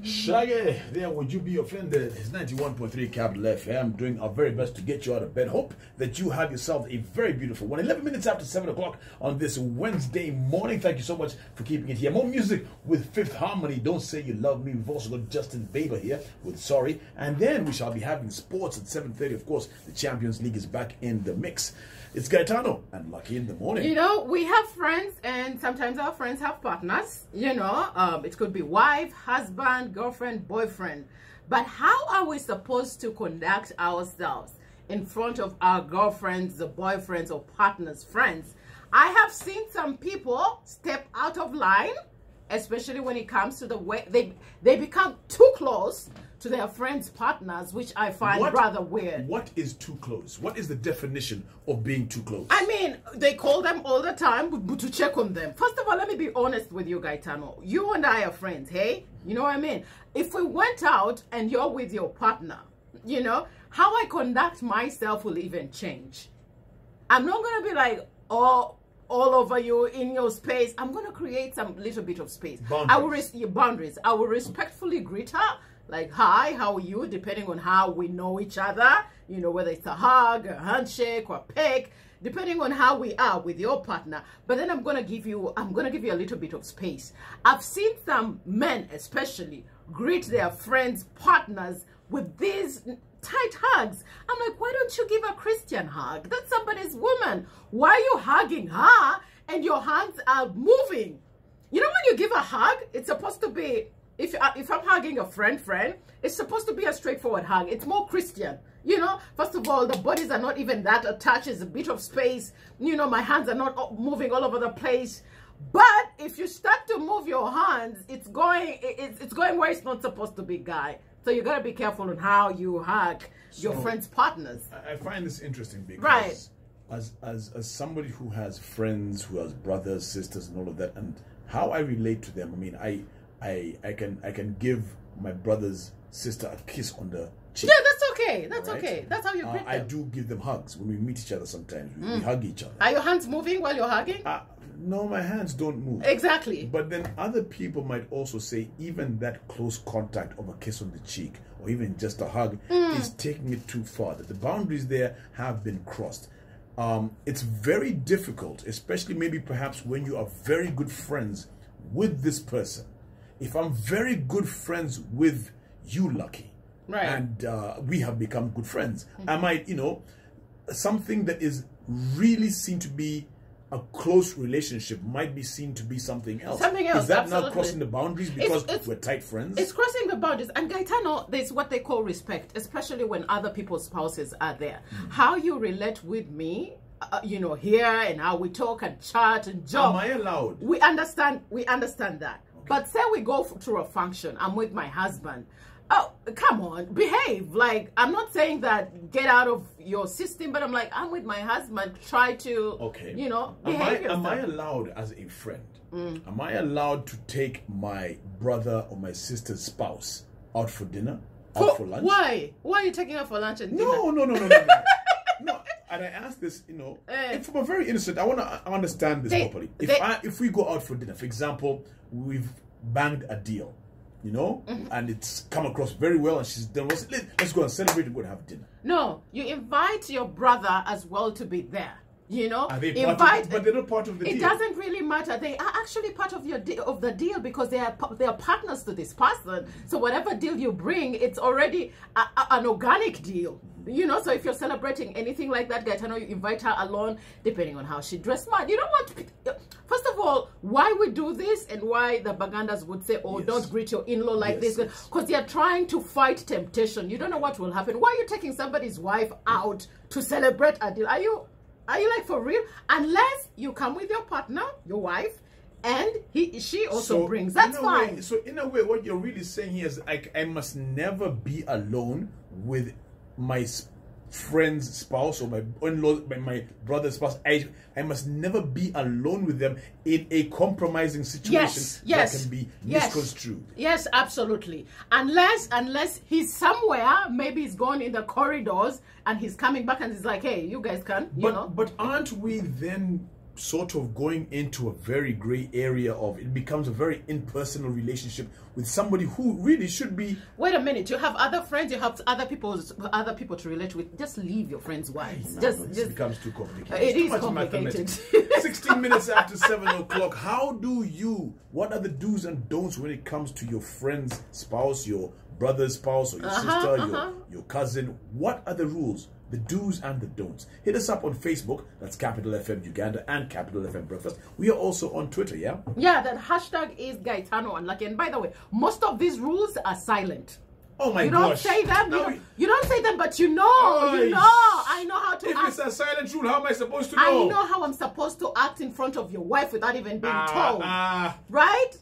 Shaggy, there would you be offended? It's 91.3 Capital FM, doing our very best to get you out of bed. Hope that you have yourself a very beautiful one. 11 minutes after 7 o'clock on this Wednesday morning. Thank you so much for keeping it here. More music with Fifth Harmony, Don't Say You Love Me. We've also got Justin Bieber here with Sorry. And then we shall be having sports at 7:30. Of course, the Champions League is back in the mix. It's Gaetano and Lucky in the morning. You know, we have friends, and sometimes our friends have partners. You know, it could be wife, husband, girlfriend, boyfriend. But how are we supposed to conduct ourselves in front of our girlfriends, the boyfriends, or partners, friends? I have seen some people step out of line, especially when it comes to the way they become too close to their friends' partners, which I find rather weird. What is too close? What is the definition of being too close? I mean, they call them all the time to check on them. First of all, let me be honest with you, Gaetano. You and I are friends, hey? You know what I mean? If we went out and you're with your partner, you know, how I conduct myself will even change. I'm not going to be like, oh, all over you in your space. I'm going to create some little bit of space. Boundaries. I will respectfully greet her. Like, hi, how are you? Depending on how we know each other, you know, whether it's a hug, a handshake, or a peck, depending on how we are with your partner. But then I'm gonna give you a little bit of space. I've seen some men, especially, greet their friends' partners with these tight hugs. I'm like, why don't you give a Christian hug? That's somebody's woman. Why are you hugging her and your hands are moving? You know, when you give a hug, it's supposed to be, if I'm hugging a friend, it's supposed to be a straightforward hug. It's more Christian. You know, first of all, the bodies are not even that attached. There's a bit of space. You know, my hands are not moving all over the place. But if you start to move your hands, it's going where it's not supposed to be, guy. So you got to be careful on how you hug your friends' partners. I find this interesting because as somebody who has friends, who has brothers, sisters, and all of that, and how I relate to them, I mean, I can give my brother's sister a kiss on the cheek. Yeah, that's okay. That's okay. That's how you greet them. I do give them hugs when we meet each other sometimes. We hug each other. Are your hands moving while you're hugging? No, my hands don't move. Exactly. But then other people might also say even that close contact of a kiss on the cheek or even just a hug is taking it too far. That the boundaries there have been crossed. It's very difficult, especially maybe perhaps when you are very good friends with this person. If I'm very good friends with you, Lucky, and we have become good friends, I might, you know, something that is really seen to be a close relationship might be seen to be something else. Something else, is that absolutely. now crossing the boundaries because we're tight friends? It's crossing the boundaries. And Gaetano, there's what they call respect, especially when other people's spouses are there. How you relate with me, you know, here, and how we talk and chat and joke. Am I allowed? We understand that. Okay. But say we go through a function, I'm with my husband. Oh, come on, behave. Like, I'm not saying that get out of your system, but I'm like, I'm with my husband. Try to, you know, behave yourself. Am I allowed as a friend? Am I allowed to take my brother or my sister's spouse out for dinner, out for lunch? Why? Why are you taking her for lunch and dinner? No. No. And I ask this, you know, from a very innocent, I want to understand this properly. If we go out for dinner, for example, we've banged a deal, you know, and it's come across very well, and she's done, let's go and celebrate and go and have dinner. No, you invite your brother as well to be there. You know, but they're not part of the deal. It doesn't really matter. They are actually part of the deal because they are partners to this person. So whatever deal you bring, it's already an organic deal. You know, so if you're celebrating anything like that, Gaetano, you invite her along, depending on how she dressed. Man, you don't want. First of all, why we do this and why the Bagandas would say, "Oh, don't greet your in-law like this," because they are trying to fight temptation. You don't know what will happen. Why are you taking somebody's wife out to celebrate a deal? Are you like for real? Unless you come with your partner, your wife, and she also brings. That's fine. So in a way, what you're really saying here is, I must never be alone with my friend's spouse or my in-law, my brother's spouse. I must never be alone with them in a compromising situation that can be misconstrued. Yes, absolutely. Unless he's somewhere, maybe he's gone in the corridors and he's coming back and he's like, hey, you guys can, you know. But aren't we then sort of going into a very gray area of it becomes a very impersonal relationship with somebody who really should be. Wait a minute, you have other friends, you have other people to relate with. Just leave your friends' wives. It becomes too complicated. It is complicated. 16 minutes after 7 o'clock. What are the do's and don'ts when it comes to your friend's spouse, your brother's spouse, or your sister, your cousin? What are the rules? The do's and the don'ts. Hit us up on Facebook. That's Capital FM Uganda and Capital FM Breakfast. We are also on Twitter, yeah? Yeah, that hashtag is Gaetano Unlucky. And by the way, most of these rules are silent. Oh my gosh. You don't say them. You don't say them, but you know. I know how to act. If it's a silent rule, how am I supposed to know? I know how I'm supposed to act in front of your wife without even being told. Right?